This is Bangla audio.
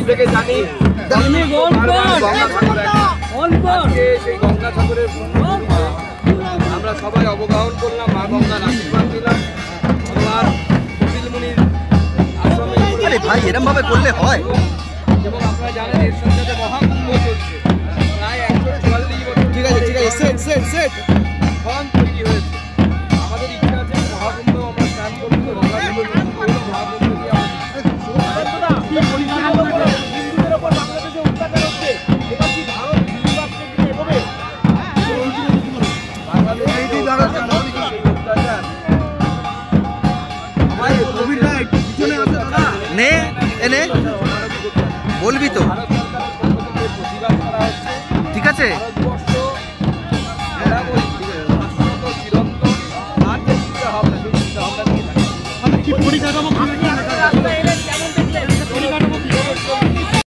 প্রত্যেকে জানি সেই গঙ্গাসাগরের আমরা সবাই অবগাহন করলাম, মা গঙ্গার আশীর্বাদ দিলাম। ভগবান কপিল মুনির আশ্রমে ভাই এরকম ভাবে করলে হয়। এবং আপনারা জানেন এর সাথে মহাকুম্ভ চলছে, প্রায় 144 বছর। ঠিক আছে ঠিক আছে, সেট সেট সেট ফোন তৈরি হয়েছে। আমাদের ইচ্ছা আছে মহাকুম্ভ আমরা স্নান করব, মহাকুম্ভ দিয়ে হিন্দুদের ওপর বাংলাদেশে অত্যাচার হচ্ছে। এবার কি ভারত হিন্দু রাষ্ট্রের দিকে এগোবে? নে এনে বলবি তো, ঠিক আছে। ভারতবর্ষ